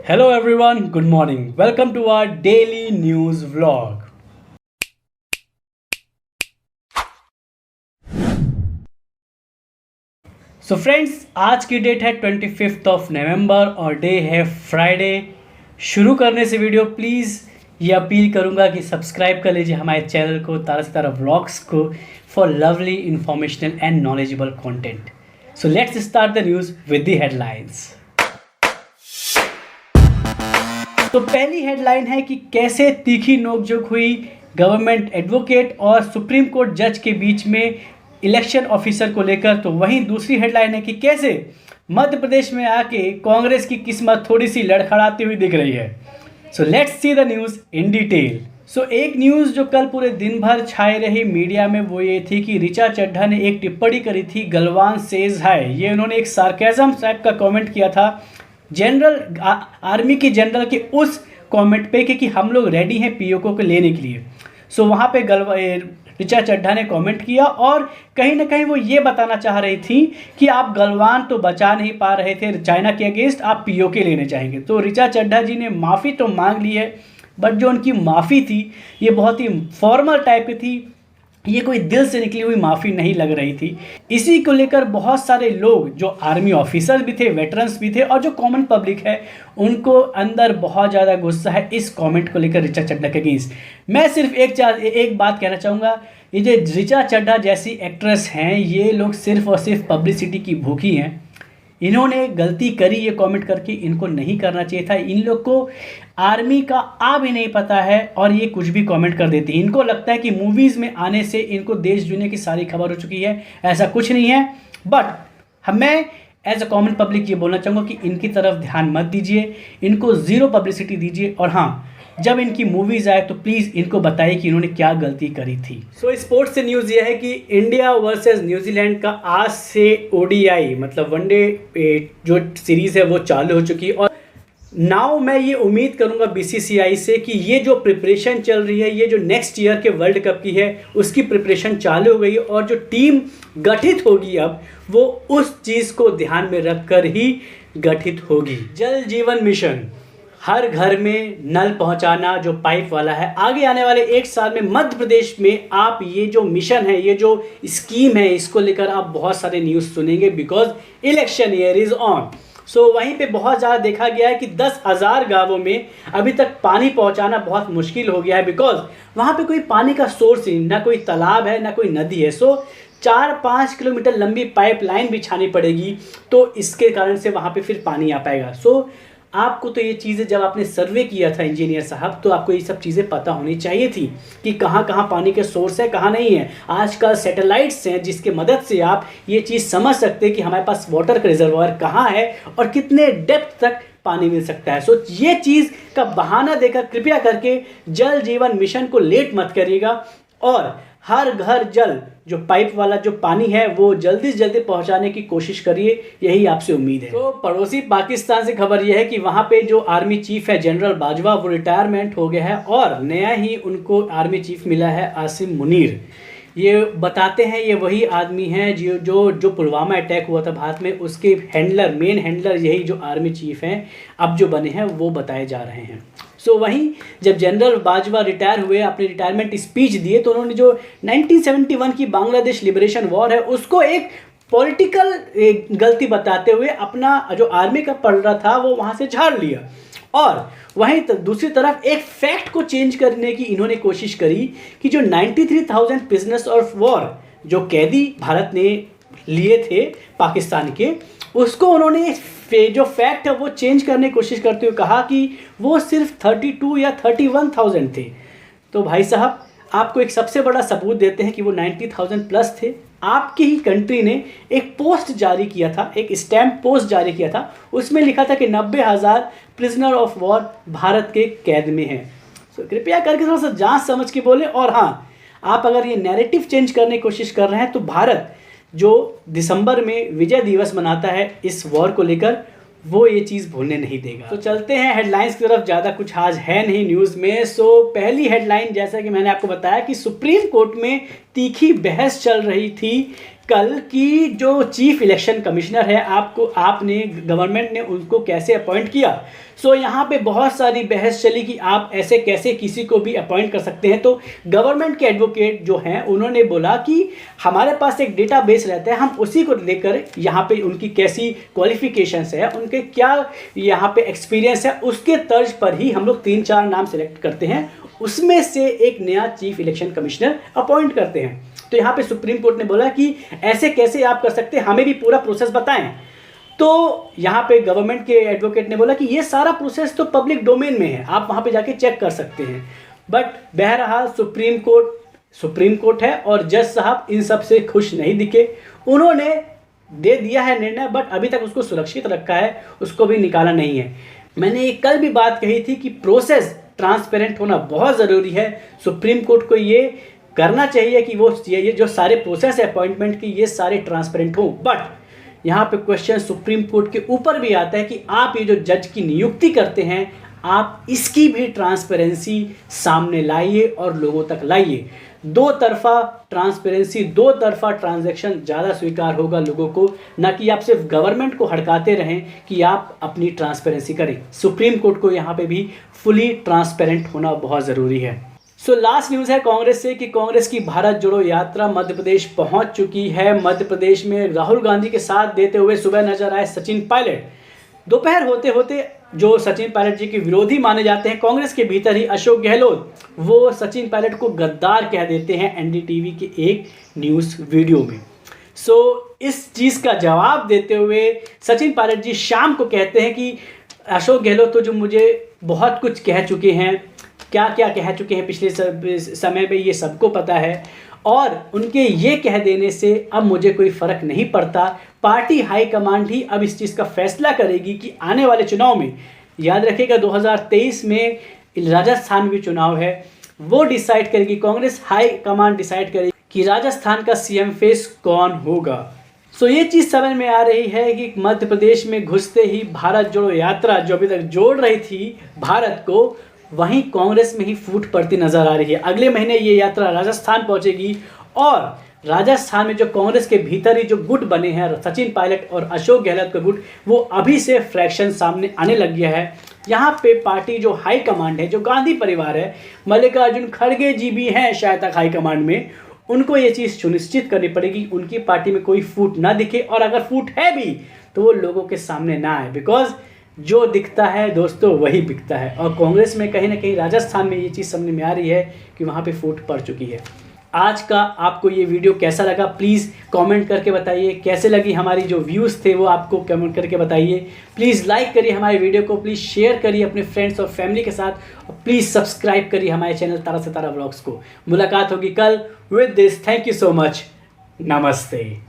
Hello everyone, good morning. Welcome to our daily news vlog. So friends, आज की date है 25 of November और day है Friday. शुरू करने से वीडियो प्लीज़ ये अपील करूंगा कि सब्सक्राइब कर लीजिए हमारे चैनल को तारा सितारा व्लॉग्स को for lovely informational and knowledgeable content. So let's start the news with the headlines. तो पहली हेडलाइन है कि कैसे तीखी नोकझोंक हुई गवर्नमेंट एडवोकेट और सुप्रीम कोर्ट जज के बीच में इलेक्शन ऑफिसर को लेकर। तो वहीं दूसरी हेडलाइन है कि कैसे मध्य प्रदेश में आके कांग्रेस की किस्मत थोड़ी सी लड़खड़ाती हुई दिख रही है। So let's see the news in detail. So एक न्यूज़ जो कल पूरे दिन भर छाई रही मीडिया में वो ये थी कि ऋचा चड्ढा ने एक टिप्पणी करी थी गलवान सेज है। ये उन्होंने एक सार्केज़म टाइप का कमेंट किया था जनरल आर्मी के जनरल के उस कमेंट पे कि हम लोग रेडी हैं पीओके को लेने के लिए। सो वहाँ पे ऋचा चड्ढा ने कमेंट किया और कहीं ना कहीं वो ये बताना चाह रही थी कि आप गलवान तो बचा नहीं पा रहे थे चाइना के अगेंस्ट, आप पीओके लेने चाहेंगे। तो ऋचा चड्ढा जी ने माफ़ी तो मांग ली है, बट जो उनकी माफ़ी थी ये बहुत ही फॉर्मल टाइप की थी, ये कोई दिल से निकली हुई माफ़ी नहीं लग रही थी। इसी को लेकर बहुत सारे लोग जो आर्मी ऑफिसर्स भी थे, वेटरन्स भी थे और जो कॉमन पब्लिक है उनको अंदर बहुत ज़्यादा गुस्सा है इस कमेंट को लेकर ऋचा चड्ढा के अगेंस्ट। मैं सिर्फ एक बात कहना चाहूँगा, ये जो ऋचा चड्ढा जैसी एक्ट्रेस हैं ये लोग सिर्फ और सिर्फ पब्लिसिटी की भूखी हैं। इन्होंने गलती करी ये कमेंट करके, इनको नहीं करना चाहिए था। इन लोग को आर्मी का भी नहीं पता है और ये कुछ भी कमेंट कर देती है। इनको लगता है कि मूवीज़ में आने से इनको देश दुनिया की सारी खबर हो चुकी है, ऐसा कुछ नहीं है। बट मैं एज अ कॉमन पब्लिक ये बोलना चाहूँगा कि इनकी तरफ ध्यान मत दीजिए, इनको ज़ीरो पब्लिसिटी दीजिए और हाँ, जब इनकी मूवीज़ आए तो प्लीज़ इनको बताइए कि इन्होंने क्या गलती करी थी। सो स्पोर्ट्स से न्यूज़ ये है कि इंडिया वर्सेस न्यूजीलैंड का आज से ओडीआई मतलब वनडे जो सीरीज़ है वो चालू हो चुकी है। और नाउ मैं ये उम्मीद करूंगा बीसीसीआई से कि ये जो प्रिपरेशन चल रही है, ये जो नेक्स्ट ईयर के वर्ल्ड कप की है उसकी प्रिपरेशन चालू हो गई और जो टीम गठित होगी अब वो उस चीज़ को ध्यान में रखकर ही गठित होगी। जल जीवन मिशन, हर घर में नल पहुंचाना जो पाइप वाला है, आगे आने वाले एक साल में मध्य प्रदेश में आप ये जो मिशन है, ये जो स्कीम है, इसको लेकर आप बहुत सारे न्यूज़ सुनेंगे because election year is on. So वहीं पे बहुत ज़्यादा देखा गया है कि 10,000 गाँवों में अभी तक पानी पहुंचाना बहुत मुश्किल हो गया है बिकॉज वहाँ पे कोई पानी का सोर्स ही, ना कोई तालाब है ना कोई नदी है। सो 4-5 किलोमीटर लंबी पाइपलाइन बिछानी पड़ेगी तो इसके कारण से वहाँ पे फिर पानी आ पाएगा। सो आपको तो ये चीज़ें जब आपने सर्वे किया था इंजीनियर साहब तो आपको ये सब चीज़ें पता होनी चाहिए थी कि कहाँ कहाँ पानी के सोर्स है कहाँ नहीं है। आजकल सैटेलाइट्स हैं जिसके मदद से आप ये चीज़ समझ सकते हैं कि हमारे पास वाटर का रिजर्वायर कहाँ है और कितने डेप्थ तक पानी मिल सकता है। सो ये चीज़ का बहाना देकर कृपया करके जल जीवन मिशन को लेट मत करिएगा और हर घर जल जो पाइप वाला जो पानी है वो जल्दी से जल्दी पहुंचाने की कोशिश करिए, यही आपसे उम्मीद है। तो पड़ोसी पाकिस्तान से खबर यह है कि वहां पे जो आर्मी चीफ है जनरल बाजवा वो रिटायरमेंट हो गया है और नया ही उनको आर्मी चीफ मिला है आसिम मुनीर। ये बताते हैं ये वही आदमी हैं जो पुलवामा अटैक हुआ था भारत में, उसके मेन हैंडलर यही जो आर्मी चीफ हैं अब जो बने हैं वो बताए जा रहे हैं। सो वहीं जब जनरल बाजवा रिटायर हुए, अपनी रिटायरमेंट स्पीच दिए तो उन्होंने जो 1971 की बांग्लादेश लिबरेशन वॉर है उसको एक पॉलिटिकल गलती बताते हुए अपना जो आर्मी का पलड़ा था वो वहाँ से झाड़ लिया। और वहीं दूसरी तरफ एक फैक्ट को चेंज करने की इन्होंने कोशिश करी कि जो 93,000 प्रिजनर्स ऑफ वॉर जो कैदी भारत ने लिए थे पाकिस्तान के, उसको उन्होंने जो फैक्ट है वो चेंज करने की कोशिश करते हुए कहा कि वो सिर्फ 32 या 31,000 थे। तो भाई साहब आपको एक सबसे बड़ा सबूत देते हैं कि वो 90,000 प्लस थे। आपकी ही कंट्री ने एक पोस्ट जारी किया था, एक स्टैम्प पोस्ट जारी किया था, उसमें लिखा था कि 90,000 प्रिजनर ऑफ वॉर भारत के कैद में हैं। तो कृपया करके थोड़ा सा जांच समझ के बोले। और हाँ, आप अगर ये नैरेटिव चेंज करने की कोशिश कर रहे हैं तो भारत जो दिसंबर में विजय दिवस मनाता है इस वॉर को लेकर, वो ये चीज़ भूलने नहीं देगा। तो चलते हैं हेडलाइंस की तरफ। ज़्यादा कुछ आज है नहीं न्यूज़ में। सो पहली हेडलाइन, जैसा कि मैंने आपको बताया कि सुप्रीम कोर्ट में तीखी बहस चल रही थी कल की जो चीफ इलेक्शन कमिश्नर है आपने गवर्नमेंट ने उनको कैसे अपॉइंट किया। सो यहाँ पे बहुत सारी बहस चली कि आप ऐसे कैसे किसी को भी अपॉइंट कर सकते हैं। तो गवर्नमेंट के एडवोकेट जो हैं उन्होंने बोला कि हमारे पास एक डेटाबेस रहता है, हम उसी को लेकर यहाँ पे उनकी कैसी क्वालिफिकेशंस है, उनके क्या यहाँ पे एक्सपीरियंस है, उसके तर्ज पर ही हम लोग 3-4 नाम सेलेक्ट करते हैं, उसमें से एक नया चीफ इलेक्शन कमिश्नर अपॉइंट करते हैं। तो यहाँ पे सुप्रीम कोर्ट ने बोला कि ऐसे कैसे आप कर सकते हैं, हमें भी पूरा प्रोसेस बताएं। तो यहाँ पे गवर्नमेंट के एडवोकेट ने बोला कि ये सारा प्रोसेस तो पब्लिक डोमेन में है, आप वहाँ पे जाके चेक कर सकते हैं। बट बहरहाल सुप्रीम कोर्ट है और जज साहब इन सब से खुश नहीं दिखे। उन्होंने दे दिया है निर्णय, बट अभी तक उसको सुरक्षित रखा है, उसको भी निकाला नहीं है। मैंने ये कल भी बात कही थी कि प्रोसेस ट्रांसपेरेंट होना बहुत ज़रूरी है। सुप्रीम कोर्ट को ये करना चाहिए कि वो ये जो सारे प्रोसेस है अपॉइंटमेंट की, ये सारे ट्रांसपेरेंट हों। बट यहाँ पे क्वेश्चन सुप्रीम कोर्ट के ऊपर भी आता है कि आप ये जो जज की नियुक्ति करते हैं, आप इसकी भी ट्रांसपेरेंसी सामने लाइए और लोगों तक लाइए। दो तरफा ट्रांसपेरेंसी, दो तरफा ट्रांजैक्शन ज़्यादा स्वीकार होगा लोगों को, ना कि आप सिर्फ गवर्नमेंट को हड़काते रहें कि आप अपनी ट्रांसपेरेंसी करें। सुप्रीम कोर्ट को यहाँ पे भी फुली ट्रांसपेरेंट होना बहुत ज़रूरी है। सो लास्ट न्यूज़ है कांग्रेस से कि कांग्रेस की भारत जोड़ो यात्रा मध्य प्रदेश पहुंच चुकी है। मध्य प्रदेश में राहुल गांधी के साथ देते हुए सुबह नजर आए सचिन पायलट। दोपहर होते होते जो सचिन पायलट जी के विरोधी माने जाते हैं कांग्रेस के भीतर ही अशोक गहलोत, वो सचिन पायलट को गद्दार कह देते हैं एनडीटीवी के एक न्यूज़ वीडियो में। सो इस चीज़ का जवाब देते हुए सचिन पायलट जी शाम को कहते हैं कि अशोक गहलोत तो जो मुझे बहुत कुछ कह चुके हैं, क्या क्या कह चुके हैं पिछले समय में, ये सबको पता है, और उनके ये कह देने से अब मुझे कोई फ़र्क नहीं पड़ता। पार्टी हाईकमांड ही अब इस चीज़ का फैसला करेगी कि आने वाले चुनाव में, याद रखिएगा 2023 में राजस्थान में भी चुनाव है, वो डिसाइड करेगी, कांग्रेस हाईकमांड डिसाइड करेगी कि राजस्थान का सीएम फेस कौन होगा। सो ये चीज़ समझ में आ रही है कि मध्य प्रदेश में घुसते ही भारत जोड़ो यात्रा जो अभी तक जोड़ रही थी भारत को, वहीं कांग्रेस में ही फूट पड़ती नजर आ रही है। अगले महीने ये यात्रा राजस्थान पहुंचेगी और राजस्थान में जो कांग्रेस के भीतर ही जो गुट बने हैं सचिन पायलट और अशोक गहलोत का गुट, वो अभी से फ्रैक्शन सामने आने लग गया है। यहाँ पे पार्टी जो हाई कमांड है, जो गांधी परिवार है, मल्लिकार्जुन खड़गे जी भी हैं शायद तक हाई कमांड में, उनको ये चीज़ सुनिश्चित करनी पड़ेगी उनकी पार्टी में कोई फूट ना दिखे, और अगर फूट है भी तो वो लोगों के सामने ना आए। बिकॉज जो दिखता है दोस्तों वही बिकता है, और कांग्रेस में कहीं ना कहीं राजस्थान में ये चीज़ समझ में आ रही है कि वहाँ पे फूट पड़ चुकी है। आज का आपको ये वीडियो कैसा लगा प्लीज़ कमेंट करके बताइए। कैसे लगी हमारी जो व्यूज़ थे वो आपको कमेंट करके बताइए। प्लीज़ लाइक करिए हमारी वीडियो को, प्लीज़ शेयर करिए अपने फ्रेंड्स और फैमिली के साथ, और प्लीज़ सब्सक्राइब करिए हमारे चैनल तारा से तारा व्लॉग्स को। मुलाकात होगी कल with this. Thank you so much. नमस्ते।